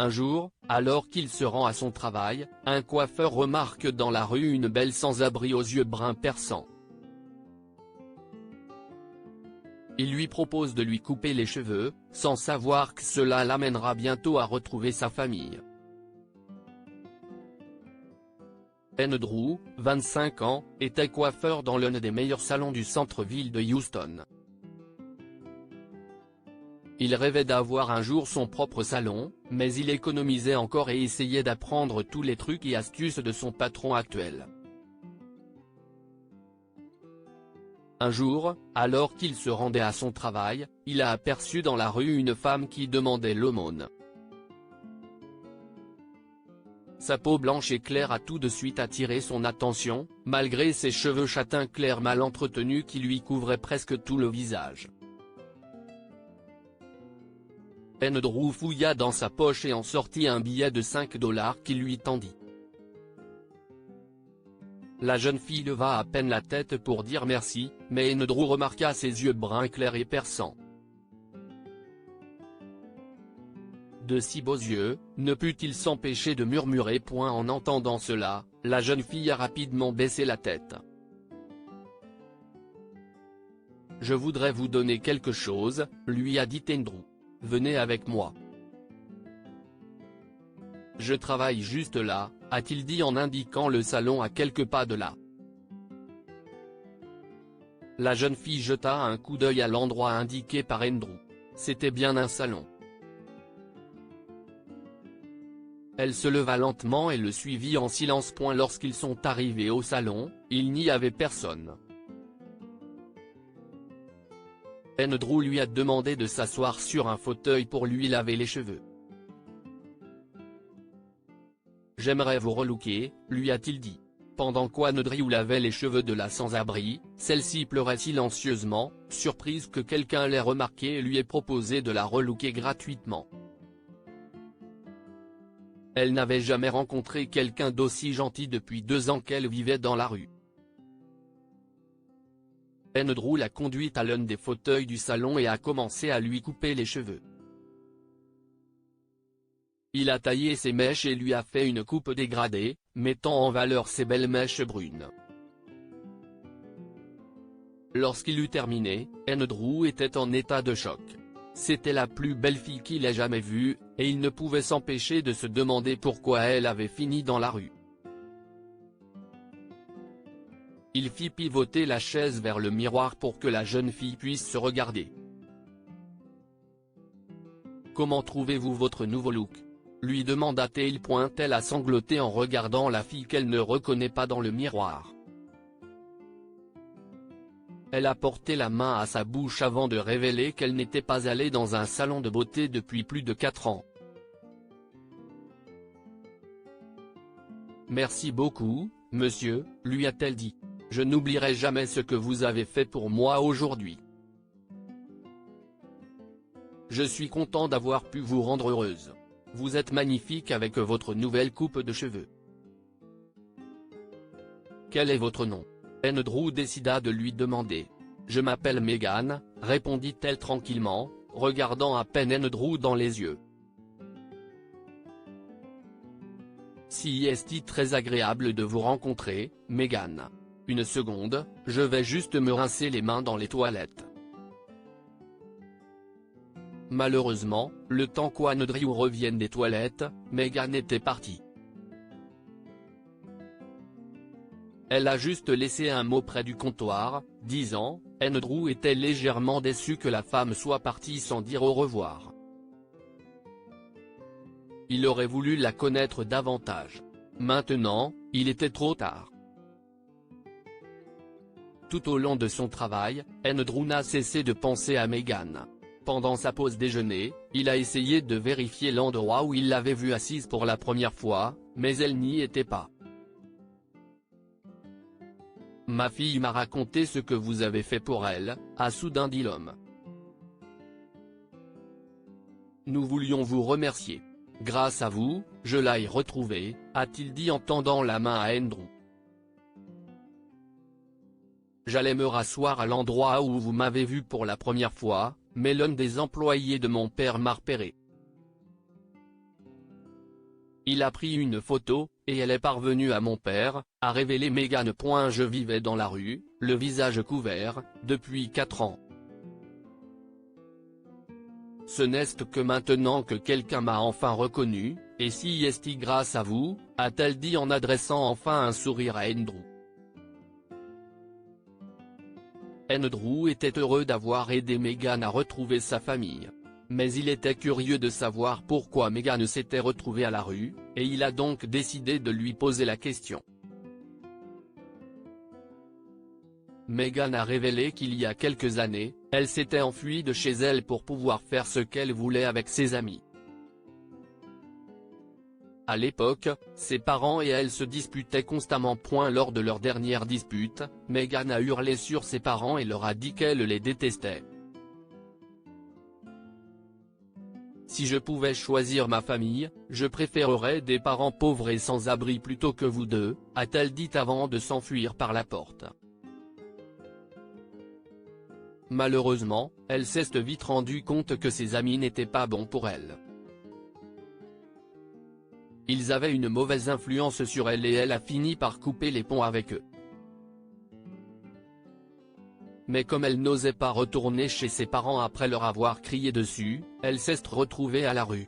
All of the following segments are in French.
Un jour, alors qu'il se rend à son travail, un coiffeur remarque dans la rue une belle sans-abri aux yeux bruns perçants. Il lui propose de lui couper les cheveux, sans savoir que cela l'amènera bientôt à retrouver sa famille. Andrew, 25 ans, était coiffeur dans l'un des meilleurs salons du centre-ville de Houston. Il rêvait d'avoir un jour son propre salon, mais il économisait encore et essayait d'apprendre tous les trucs et astuces de son patron actuel. Un jour, alors qu'il se rendait à son travail, il a aperçu dans la rue une femme qui demandait l'aumône. Sa peau blanche et claire a tout de suite attiré son attention, malgré ses cheveux châtains clairs mal entretenus qui lui couvraient presque tout le visage. Andrew fouilla dans sa poche et en sortit un billet de $5 qu'il lui tendit. La jeune fille leva à peine la tête pour dire merci, mais Andrew remarqua ses yeux bruns clairs et perçants. De si beaux yeux, ne put-il s'empêcher de murmurer. En entendant cela, la jeune fille a rapidement baissé la tête. « Je voudrais vous donner quelque chose, » lui a dit Andrew. « Venez avec moi. »« Je travaille juste là, » a-t-il dit en indiquant le salon à quelques pas de là. La jeune fille jeta un coup d'œil à l'endroit indiqué par Andrew. C'était bien un salon. Elle se leva lentement et le suivit en silence. Lorsqu'ils sont arrivés au salon, il n'y avait personne. Andrew lui a demandé de s'asseoir sur un fauteuil pour lui laver les cheveux. « J'aimerais vous relooker, » lui a-t-il dit. Pendant qu'Andrew lavait les cheveux de la sans-abri, celle-ci pleurait silencieusement, surprise que quelqu'un l'ait remarqué et lui ait proposé de la relooker gratuitement. Elle n'avait jamais rencontré quelqu'un d'aussi gentil depuis 2 ans qu'elle vivait dans la rue. Andrew l'a conduite à l'un des fauteuils du salon et a commencé à lui couper les cheveux. Il a taillé ses mèches et lui a fait une coupe dégradée, mettant en valeur ses belles mèches brunes. Lorsqu'il eut terminé, Andrew était en état de choc. C'était la plus belle fille qu'il ait jamais vue, et il ne pouvait s'empêcher de se demander pourquoi elle avait fini dans la rue. Il fit pivoter la chaise vers le miroir pour que la jeune fille puisse se regarder. « Comment trouvez-vous votre nouveau look ?» lui demanda-t-elle. Elle a sangloté en regardant la fille qu'elle ne reconnaît pas dans le miroir. Elle a porté la main à sa bouche avant de révéler qu'elle n'était pas allée dans un salon de beauté depuis plus de 4 ans. « Merci beaucoup, monsieur, » lui a-t-elle dit. « Je n'oublierai jamais ce que vous avez fait pour moi aujourd'hui. Je suis content d'avoir pu vous rendre heureuse. Vous êtes magnifique avec votre nouvelle coupe de cheveux. Quel est votre nom ?» Andrew décida de lui demander. « Je m'appelle Megan, » répondit-elle tranquillement, regardant à peine Andrew dans les yeux. « Si est très agréable de vous rencontrer, Megan. Une seconde, je vais juste me rincer les mains dans les toilettes. » Malheureusement, le temps qu'Andrew revienne des toilettes, Megan était partie. Elle a juste laissé un mot près du comptoir, disant « Andrew était légèrement déçu que la femme soit partie sans dire au revoir. Il aurait voulu la connaître davantage. Maintenant, il était trop tard. » Tout au long de son travail, Andrew n'a cessé de penser à Megan. Pendant sa pause déjeuner, il a essayé de vérifier l'endroit où il l'avait vue assise pour la première fois, mais elle n'y était pas. « Ma fille m'a raconté ce que vous avez fait pour elle, » a soudain dit l'homme. « Nous voulions vous remercier. Grâce à vous, je l'ai retrouvée, » a-t-il dit en tendant la main à Andrew. « J'allais me rasseoir à l'endroit où vous m'avez vu pour la première fois, mais l'un des employés de mon père m'a repéré. Il a pris une photo, et elle est parvenue à mon père, a révélé Meghan. Je vivais dans la rue, le visage couvert, depuis 4 ans. Ce n'est que maintenant que quelqu'un m'a enfin reconnu, et si est grâce à vous, a-t-elle dit en adressant enfin un sourire à Andrew. Andrew était heureux d'avoir aidé Meghan à retrouver sa famille. Mais il était curieux de savoir pourquoi Meghan s'était retrouvée à la rue, et il a donc décidé de lui poser la question. Meghan a révélé qu'il y a quelques années, elle s'était enfuie de chez elle pour pouvoir faire ce qu'elle voulait avec ses amis. À l'époque, ses parents et elle se disputaient constamment. Lors de leur dernière dispute, Meghan a hurlé sur ses parents et leur a dit qu'elle les détestait. Si je pouvais choisir ma famille, je préférerais des parents pauvres et sans abri plutôt que vous deux, a-t-elle dit avant de s'enfuir par la porte. Malheureusement, elle s'est vite rendue compte que ses amis n'étaient pas bons pour elle. Ils avaient une mauvaise influence sur elle et elle a fini par couper les ponts avec eux. Mais comme elle n'osait pas retourner chez ses parents après leur avoir crié dessus, elle s'est retrouvée à la rue.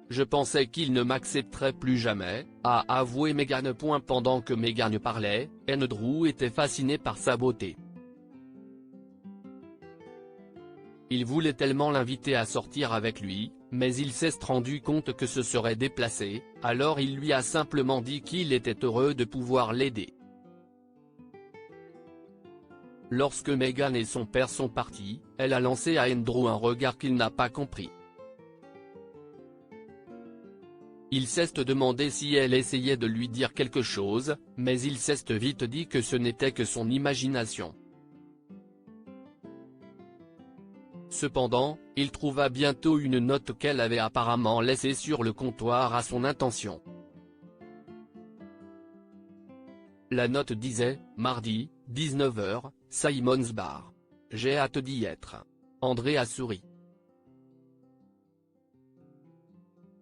Je pensais qu'il ne m'accepterait plus jamais, a avoué Meghan. Pendant que Meghan parlait, Andrew était fasciné par sa beauté. Il voulait tellement l'inviter à sortir avec lui, mais il s'est rendu compte que ce serait déplacé, alors il lui a simplement dit qu'il était heureux de pouvoir l'aider. Lorsque Meghan et son père sont partis, elle a lancé à Andrew un regard qu'il n'a pas compris. Il s'est demandé si elle essayait de lui dire quelque chose, mais il s'est vite dit que ce n'était que son imagination. Cependant, il trouva bientôt une note qu'elle avait apparemment laissée sur le comptoir à son intention. La note disait, mardi, 19h, Simon's Bar. J'ai hâte d'y être. André a souri.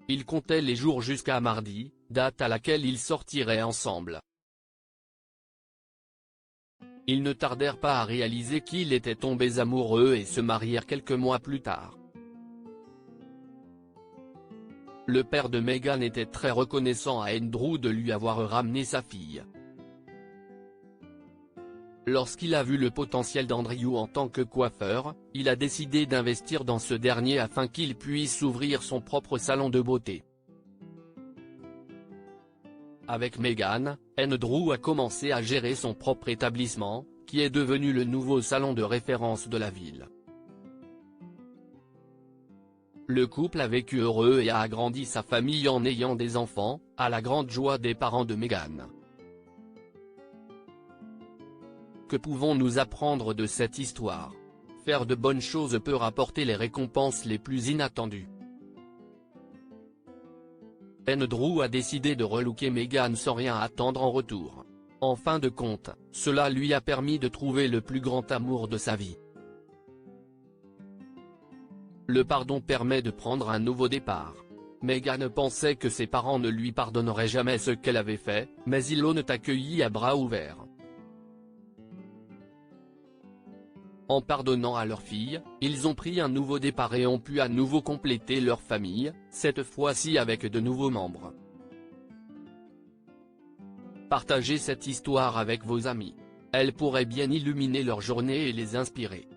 Il comptait les jours jusqu'à mardi, date à laquelle ils sortiraient ensemble. Ils ne tardèrent pas à réaliser qu'ils étaient tombés amoureux et se marièrent quelques mois plus tard. Le père de Meghan était très reconnaissant à Andrew de lui avoir ramené sa fille. Lorsqu'il a vu le potentiel d'Andrew en tant que coiffeur, il a décidé d'investir dans ce dernier afin qu'il puisse ouvrir son propre salon de beauté. Avec Meghan, Andrew a commencé à gérer son propre établissement, qui est devenu le nouveau salon de référence de la ville. Le couple a vécu heureux et a agrandi sa famille en ayant des enfants, à la grande joie des parents de Meghan. Que pouvons-nous apprendre de cette histoire? Faire de bonnes choses peut rapporter les récompenses les plus inattendues. Andrew a décidé de relooker Meghan sans rien attendre en retour. En fin de compte, cela lui a permis de trouver le plus grand amour de sa vie. Le pardon permet de prendre un nouveau départ. Meghan pensait que ses parents ne lui pardonneraient jamais ce qu'elle avait fait, mais ils l'ont accueilli à bras ouverts. En pardonnant à leur fille, ils ont pris un nouveau départ et ont pu à nouveau compléter leur famille, cette fois-ci avec de nouveaux membres. Partagez cette histoire avec vos amis. Elle pourrait bien illuminer leur journée et les inspirer.